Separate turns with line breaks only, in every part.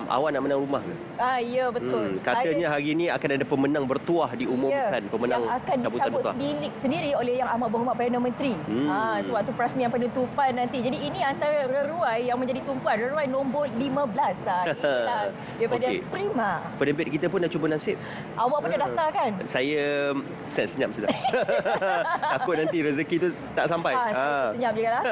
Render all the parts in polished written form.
Awak nak menang rumah ke?
Ya betul.
Katanya hari ini akan ada pemenang bertuah diumumkan, pemenang
yang akan
cabutan
dicabut
bertuah.
sendiri oleh Yang Amat Berhormat Perdana Menteri. Sewaktu perasmian penutupan nanti. Jadi ini antara reruai yang menjadi tumpuan, reruai nombor 15 inilah daripada Prima.
Penerbit kita pun dah cuba nasib.
Awak pun dah daftar kan?
Saya senyap sudah. Takut nanti rezeki tu tak sampai.
Senyap juga lah.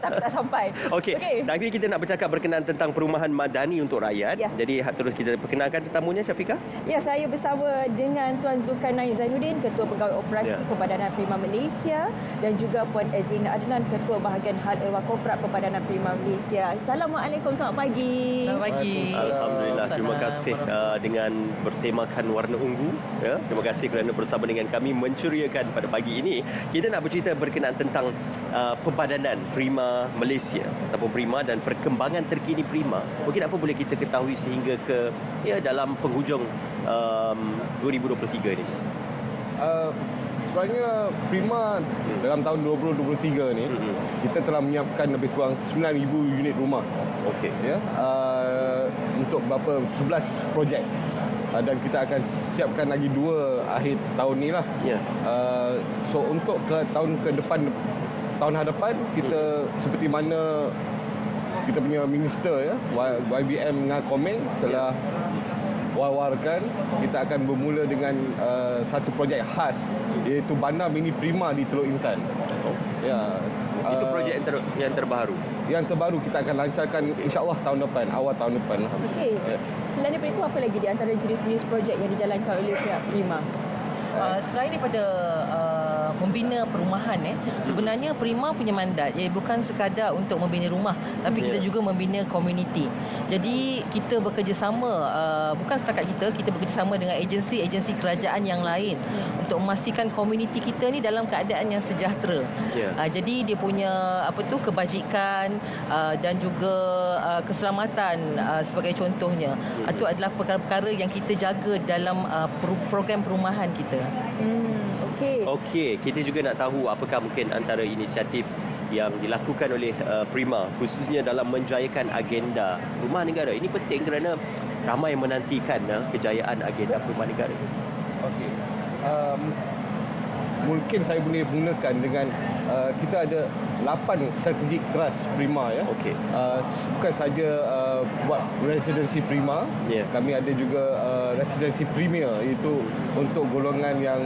Takut tak sampai.
Okey. Tapi kita nak bercakap berkenaan tentang perumahan madani untuk rakyat. Jadi terus kita perkenalkan tetamunya, Syafiqah.
Ya, saya bersama dengan Tuan Zulkarnain Zainuddin, Ketua Pegawai Operasi Perbadanan Prima Malaysia, dan juga Puan Azlina Adnan, Ketua Bahagian Hal Ehwal Korporat Perbadanan Prima Malaysia. Assalamualaikum, selamat pagi.
Selamat pagi.
Alhamdulillah, terima kasih dengan bertemakan warna ungu. Ya, terima kasih kerana bersama dengan kami menceriakan pada pagi ini. Kita nak bercerita berkenaan tentang Perbadanan Prima Malaysia ataupun Prima dan perkembangan terkini Prima. Mungkin apa boleh kita ketahui sehingga ke dalam penghujung 2023 ni?
Sebenarnya Prima dalam tahun 2023 ni kita telah menyiapkan lebih kurang 9,000 unit rumah.
Okey.
Ya, untuk berapa 11 projek. Dan kita akan siapkan lagi 2 akhir tahun ni lah. So untuk ke tahun tahun hadapan kita seperti mana kita punya minister YBM dengan Komeng telah war-warkan, kita akan bermula dengan satu projek khas, iaitu Bandar Mini Prima di Teluk Intan.
Itu projek yang terbaru.
Yang terbaru kita akan lancarkan insya-Allah tahun depan, awal tahun depan.
Okey. Selain daripada itu, apa lagi di antara jenis-jenis projek yang dijalankan oleh pihak Prima?
Selain daripada membina perumahan, sebenarnya Prima punya mandat bukan sekadar untuk membina rumah, tapi kita juga membina komuniti. Jadi kita bekerjasama, bukan setakat kita bekerjasama dengan agensi-agensi kerajaan yang lain untuk memastikan komuniti kita ni dalam keadaan yang sejahtera. Jadi dia punya kebajikan dan juga keselamatan sebagai contohnya. Itu adalah perkara-perkara yang kita jaga dalam program perumahan kita.
Okey, kita juga nak tahu apakah mungkin antara inisiatif yang dilakukan oleh Prima khususnya dalam menjayakan agenda rumah negara. Ini penting kerana ramai yang menantikan kejayaan agenda rumah negara.
Okey. Mungkin saya boleh mulakan dengan kita ada 8 strategic trust Prima bukan saja buat residensi Prima, kami ada juga residensi Premier, iaitu untuk golongan yang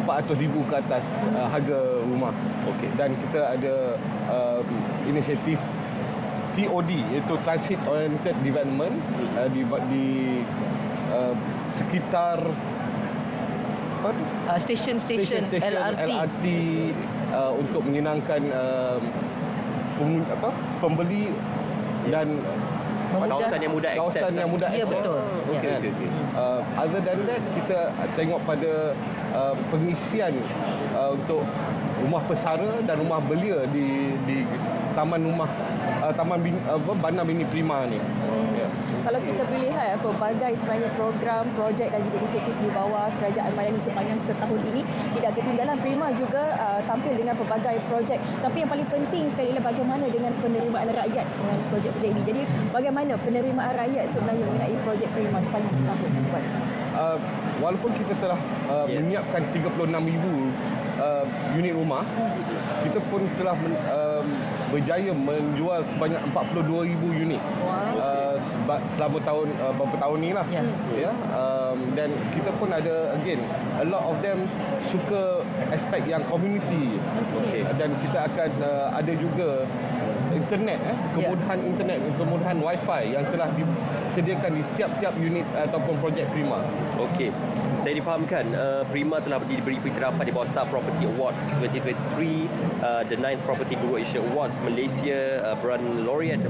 400,000 ke atas harga rumah. Dan kita ada inisiatif TOD, iaitu Transit Oriented Development, di sekitar stesen LRT untuk menyenangkan pembeli dan
kawasan yang mudah akses.
Ya, betul.
Other than that, kita tengok pada pengisian untuk rumah pesara dan rumah belia di taman Bandar Mini Prima ni.
Kalau kita boleh lihat pelbagai sebenarnya program, projek dan juga inisiatif di bawah Kerajaan Madani sepanjang setahun ini, tidak ketinggalan Prima juga tampil dengan pelbagai projek. Tapi yang paling penting sekali adalah bagaimana dengan penerimaan rakyat dengan projek-projek ini. Jadi bagaimana penerimaan rakyat sebenarnya mengenai projek Prima sepanjang setahun?
Walaupun kita telah menyiapkan 36,000 unit rumah, kita pun telah berjaya menjual sebanyak 42,000 unit selama beberapa tahun ni lah. Dan kita pun ada, again, a lot of them suka aspek yang community. Dan kita akan ada juga internet, kemudahan internet, kemudahan wifi yang telah disediakan di tiap-tiap unit ataupun projek Prima.
Okey. Saya difahamkan Prima telah diberi iktirafan di bawah Star Property Awards 2023, the 9th Property Guru Asia Awards Malaysia, Brand Laureate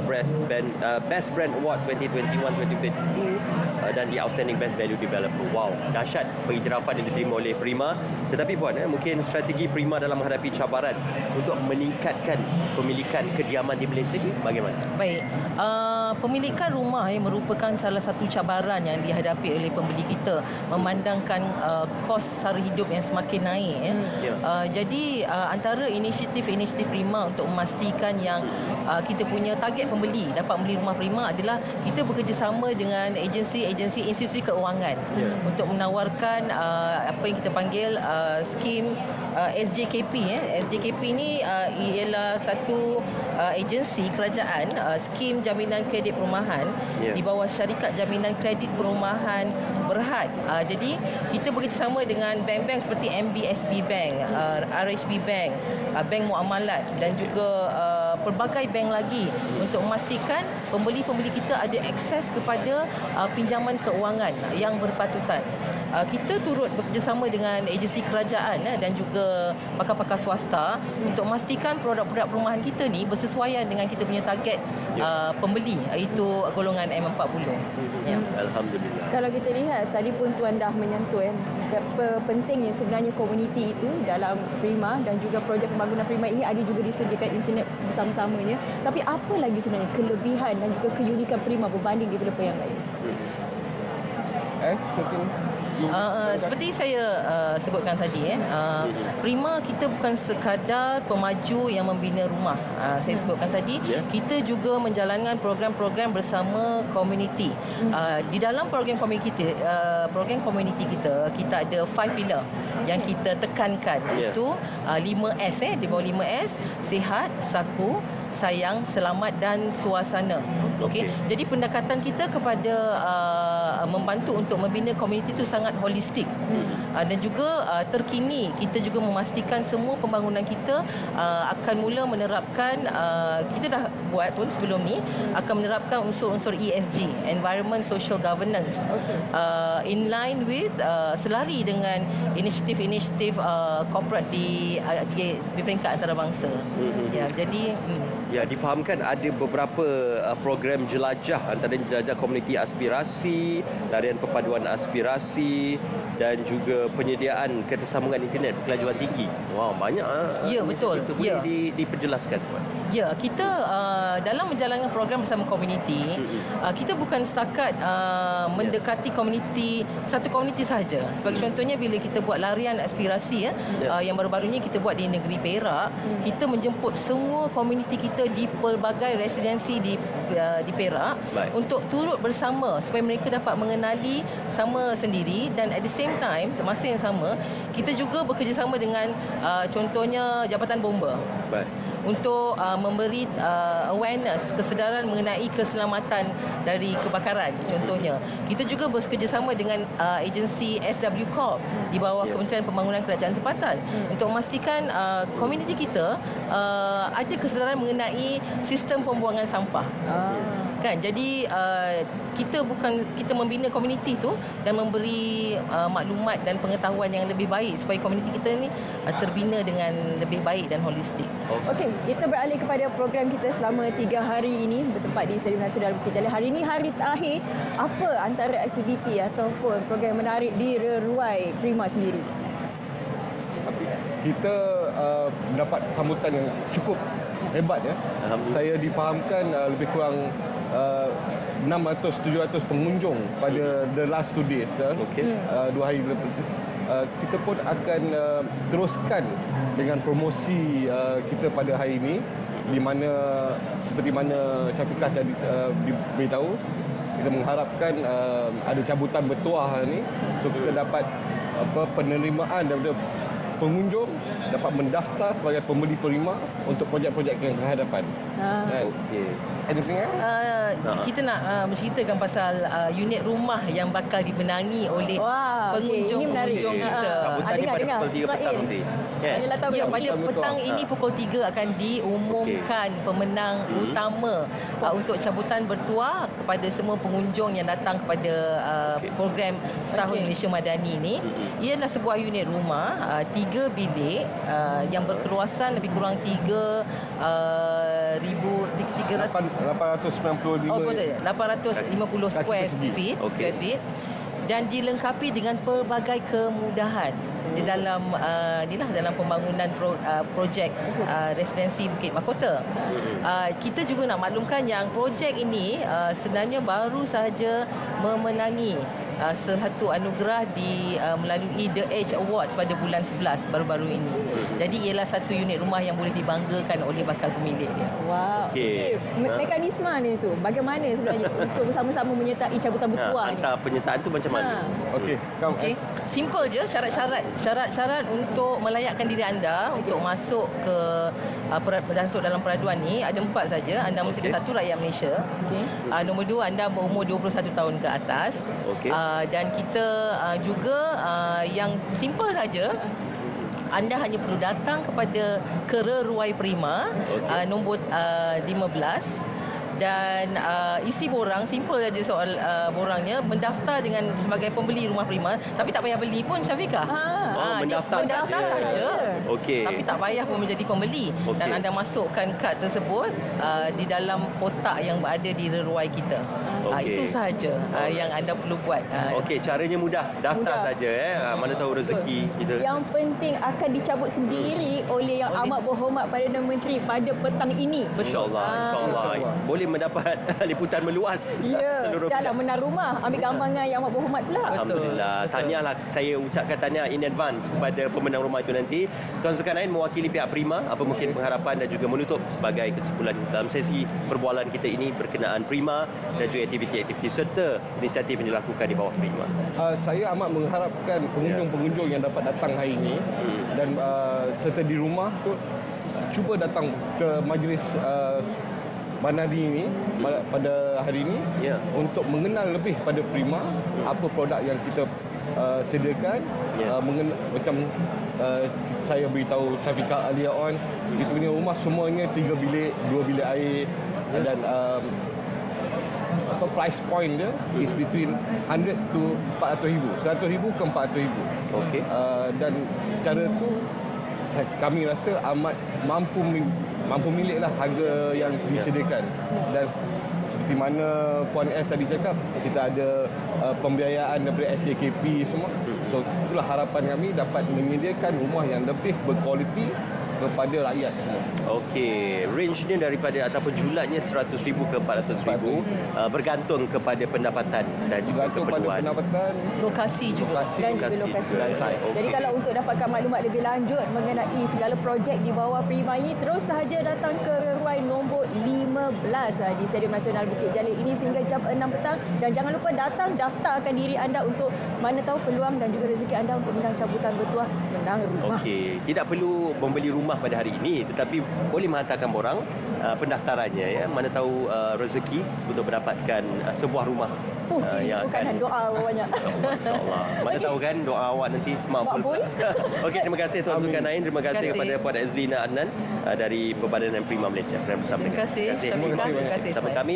Best Brand Award 2021-2022, dan di Outstanding Best Value Developer. Wow, dahsyat pengiktirafan yang diterima oleh Prima. Tetapi Puan, mungkin strategi Prima dalam menghadapi cabaran untuk meningkatkan pemilikan kediaman di Malaysia ni bagaimana?
Baik, pemilikan rumah merupakan salah satu cabaran yang dihadapi oleh pembeli kita, memandangkan kos sara hidup yang semakin naik. Jadi antara inisiatif Prima untuk memastikan yang kita punya target pembeli dapat membeli rumah Prima adalah kita bekerjasama dengan agensi-agensi institusi keuangan untuk menawarkan apa yang kita panggil skim SJKP. SJKP ni ialah satu agensi kerajaan, skim jaminan kredit perumahan di bawah syarikat jaminan kredit perumahan Berhad. Jadi kita bekerjasama dengan bank-bank seperti MBSB Bank, RHB Bank, Bank Muamalat dan juga pelbagai bank lagi untuk memastikan pembeli-pembeli kita ada akses kepada pinjaman keuangan yang berpatutan. Kita turut bekerjasama dengan agensi kerajaan dan juga pakar-pakar swasta untuk memastikan produk-produk perumahan kita ni bersesuaian dengan kita punya target pembeli, iaitu golongan M40.
Alhamdulillah.
Kalau kita lihat tadi pun Tuan dah menyentuh betapa pentingnya sebenarnya komuniti itu dalam Prima dan juga projek pembangunan Prima ini ada juga disediakan internet bersama-samanya. Tapi apa lagi sebenarnya kelebihan dan juga keunikan Prima berbanding developer yang lain?
Seperti saya sebutkan tadi, Prima kita bukan sekadar pemaju yang membina rumah. Saya sebutkan tadi, kita juga menjalankan program-program bersama komuniti. Di dalam program komuniti kita ada 5 pillar yang kita tekankan, iaitu 5S, di bawah 5S, sihat, saku, sayang, selamat dan suasana. Okey. Jadi pendekatan kita kepada membantu untuk membina komuniti itu sangat holistik. Dan juga terkini kita juga memastikan semua pembangunan kita akan mula menerapkan, kita dah buat pun sebelum ni, akan menerapkan unsur-unsur ESG, Environment Social Governance, in line with selari dengan inisiatif-inisiatif corporate di peringkat antarabangsa. Ya, jadi
ya, difahamkan ada beberapa program jelajah, antara jelajah komuniti aspirasi, tarian perpaduan aspirasi dan juga penyediaan ketersambungan internet berkelajuan tinggi. Wow, banyak.
Ya, betul.
Boleh diperjelaskan, Puan?
Ya, kita dalam menjalankan program bersama komuniti, kita bukan setakat mendekati komuniti, satu komuniti sahaja. Sebagai contohnya, bila kita buat larian aspirasi yang baru-baru ini kita buat di negeri Perak, kita menjemput semua komuniti kita di pelbagai residensi di Perak untuk turut bersama supaya mereka dapat mengenali sama sendiri, dan at the same time, masa yang sama, kita juga bekerjasama dengan contohnya Jabatan Bomba. Untuk memberi awareness, kesedaran mengenai keselamatan dari kebakaran. Contohnya, kita juga bekerjasama dengan agensi SW Corp di bawah Kementerian Pembangunan Kerajaan Tempatan untuk memastikan komuniti kita ada kesedaran mengenai sistem pembuangan sampah. Kan? Jadi kita membina komuniti tu dan memberi maklumat dan pengetahuan yang lebih baik supaya komuniti kita ni terbina dengan lebih baik dan holistik.
Okey, kita beralih kepada program kita selama 3 hari ini bertempat di Stadium Nasional Bukit Jalil. Hari ini hari terakhir, apa antara aktiviti ataupun program menarik di Reruai Prima sendiri?
Kita dapat sambutan yang cukup hebat ya. Saya difahamkan lebih kurang 600-700 pengunjung pada the last 2 days. 2 hari lepas. Kita pun akan teruskan dengan promosi kita pada hari ini, di mana seperti mana Syafiqah tadi diberitahu, kita mengharapkan ada cabutan bertuah ni, so kita dapat penerimaan daripada pengunjung dapat mendaftar sebagai pembeli Prima untuk projek-projek yang akan hadapan.
Okey.
Anything else?
Kita nak menceritakan pasal unit rumah yang bakal dibenangi oleh pengunjung-pengunjung kita.
Sambutan ni pada pukul 3 petang nanti.
Ya, pada petang ini pukul 3 akan diumumkan pemenang utama untuk cabutan bertuah kepada semua pengunjung yang datang kepada program Setahun Malaysia Madani ini. Ia adalah sebuah unit rumah 3 bilik yang berkeluasan lebih kurang 850 square feet dan dilengkapi dengan pelbagai kemudahan di dalam pembangunan projek residensi Bukit Mahkota. Kita juga nak maklumkan yang projek ini sebenarnya baru sahaja memenangi satu anugerah melalui The Edge Awards pada bulan 11 baru-baru ini. Jadi ialah satu unit rumah yang boleh dibanggakan oleh bakal pemilik dia.
Wow.
Okey.
Mekanisme ni tu bagaimana sebenarnya untuk bersama-sama menyertai cabutan bertuah ni?
Hantar penyertaan tu macam mana?
Okey, come.
Okey, simple je syarat-syarat untuk melayakkan diri anda untuk masuk ke masuk dalam peraduan ni ada 4 saja. Anda mesti satu rakyat Malaysia.
Okey.
Nombor 2 anda berumur 21 tahun ke atas.
Okey.
Dan kita juga yang simple saja. Anda hanya perlu datang kepada Kereruai Prima, nombor 15. Dan isi borang, simple saja soal borangnya, mendaftar sebagai pembeli rumah Prima, tapi tak payah beli pun, Syafiqah.
Mendaftar
saja.
Okey.
Tapi tak payah pun menjadi pembeli. Dan anda masukkan kad tersebut di dalam kotak yang berada di reruai kita. Itu sahaja yang anda perlu buat.
Okey, caranya mudah. Daftar saja mana tahu rezeki kita.
Yang penting akan dicabut sendiri oleh Yang Amat Berhormat Perdana Menteri pada petang ini.
InsyaAllah, insyaAllah. Boleh mendapat liputan meluas
Ya,
seluruh
dalam benar rumah. Ambil gambar dengan Yang Amat Berhormat pula.
Alhamdulillah. Tahniahlah, saya ucapkan tahniah in advance kepada pemenang rumah itu nanti. Tuan Zulkarnain mewakili pihak Prima, apa mungkin pengharapan dan juga menutup sebagai kesimpulan dalam sesi perbualan kita ini berkenaan Prima dan juga aktiviti-aktiviti serta inisiatif yang dilakukan di bawah Prima.
Saya amat mengharapkan pengunjung-pengunjung yang dapat datang hari ini dan serta di rumah tu cuba datang ke majlis Banari ini pada hari ini untuk mengenal lebih pada Prima, apa produk yang kita sediakan, macam saya beritahu Syafiqah earlier on, kita punya rumah semuanya 3 bilik, 2 bilik air dan price point dia is between 100 to 400,000, 100,000 ke 400,000.
Okey.
Dan secara tu kami rasa amat mampu miliklah harga yang disediakan. Dan seperti mana Puan S tadi cakap, kita ada pembiayaan daripada SJKP semua. So itulah harapan kami dapat menyediakan rumah yang lebih berkualiti kepada rakyat semua.
Okey, range-nya daripada ataupun julatnya 100,000 ke 400,000 bergantung kepada pendapatan dan juga
Bergantung pada
keperluan.
pendapatan,
Lokasi juga.
Dan juga lokasi.
dan saiz.
Jadi kalau untuk dapatkan maklumat lebih lanjut mengenai segala projek di bawah Prima ini, terus sahaja datang ke Reruai nombor 15 di Stadium Nasional Bukit Jalil ini sehingga jam 6 petang. Dan jangan lupa datang daftarkan diri anda untuk mana tahu peluang dan juga rezeki anda untuk menang cabutan bertuah, menang rumah.
Okey, tidak perlu membeli rumah pada hari ini, tetapi boleh menghantarkan borang pendaftarannya ya. Mana tahu rezeki untuk mendapatkan sebuah rumah yang
Bukan
akan
doa banyak.
InsyaAllah. Mana tahu kan doa awak nanti makbul. Okey, terima kasih Tuan Zulkarnain. Terima kasih kepada Puan Azlina Adnan dari Perbadanan Prima Malaysia.
Terima kasih.
Bersama kami.